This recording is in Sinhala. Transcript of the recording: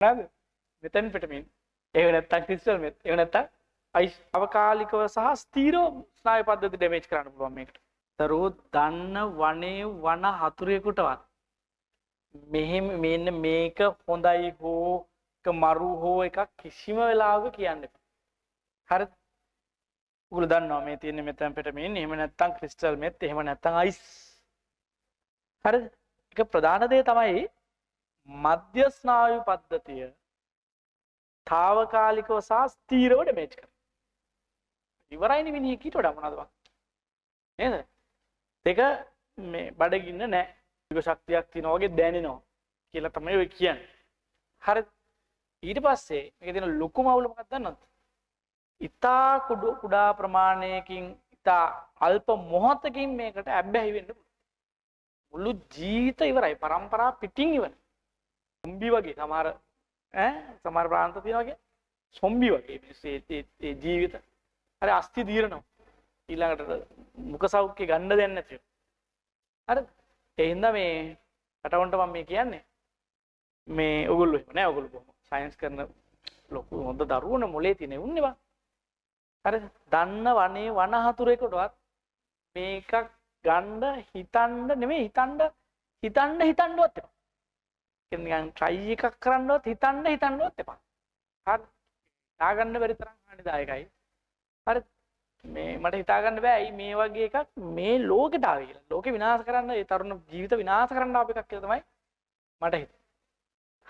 නේද? මෙතෙන්පිටමින්. එහෙම නැත්නම් ක්‍රිස්ටල් මෙත්. එහෙම නැත්නම් අයිස් අවකාලිකව සහ ස්ථීරව ස්නායු පද්ධති ඩැමේජ් කරන්න පුළුවන් මේකට. දරුවෝ දන්න වනේ වන හතුරෙකුටවත් මෙහෙම මෙන්න මේක හොඳයි හෝ එක මරු හෝ එකක් කිසිම වෙලාවක කියන්න එපා. හරිද? උගල දන්නවා මේ තියෙන්නේ මෙතෙන්පිටමින්. එහෙම නැත්නම් ක්‍රිස්ටල් මෙත්. එහෙම නැත්නම් අයිස්. හරිද? ඒක ප්‍රධාන දේ තමයි මධ්‍ය ස්නායු පද්ධතිය తాවකාලිකව සහ ස්ථීරව ඩැමේජ් කරනවා. ඉවරයිනේ මිනිහ කීට වඩා මොනවද වක්? නේද? දෙක මේ බඩගින්න නැහැ. වික ශක්තියක් තියනවා වගේ දැනෙනවා කියලා තමයි ඔය කියන්නේ. හරිද? ඊට පස්සේ මේකේ තියෙන ලොකුම අවුල මොකක්ද දන්නවද? ඉතා කුඩා ප්‍රමාණයකින් ඉතා අල්ප මොහොතකින් මේකට ඇබ්බැහි වෙන්න පුළුවන්. මුළු ජීවිත ඉවරයි. પરම්පරාව පිටින් ඉවරයි. සොම්බි වගේ සමහර ප්‍රාන්ත තියෙනවා වගේ සොම්බි වගේ මේ ජීවිත. හරි අස්ථි දීරනවා. ඊළඟට මුඛ සෞඛ්‍ය ගන්න දෙන්නේ නැතිව. හරිද? ඒ හින්දා මේ රටවන්ට මම මේ කියන්නේ මේ ඔයගොල්ලෝ එහෙම නෑ. ඔයගොල්ලෝ බොහොම සයන්ස් කරන ලොකු හොඳ දරුවෝනේ මොලේ තියෙන උන්නේ බං. හරිද? දන්න වනේ වන හතුරෙකුටවත් මේකක් ගන්න හිතන්න නෙමෙයි හිතන්නවත් එපා. නිකන් try එකක් කරන්නවත් හිතන්නවත් එපා. හරි. හිතා ගන්න බැරි තරම් හානිදායකයි. හරි. මේ මට හිතා ගන්න බෑ ඇයි මේ වගේ එකක් මේ ලෝකෙට ආවේ කියලා. ලෝකේ විනාශ කරන්න, ඒ තරුණ ජීවිත විනාශ කරන්න ආපු එකක් කියලා තමයි මට හිතෙන්නේ.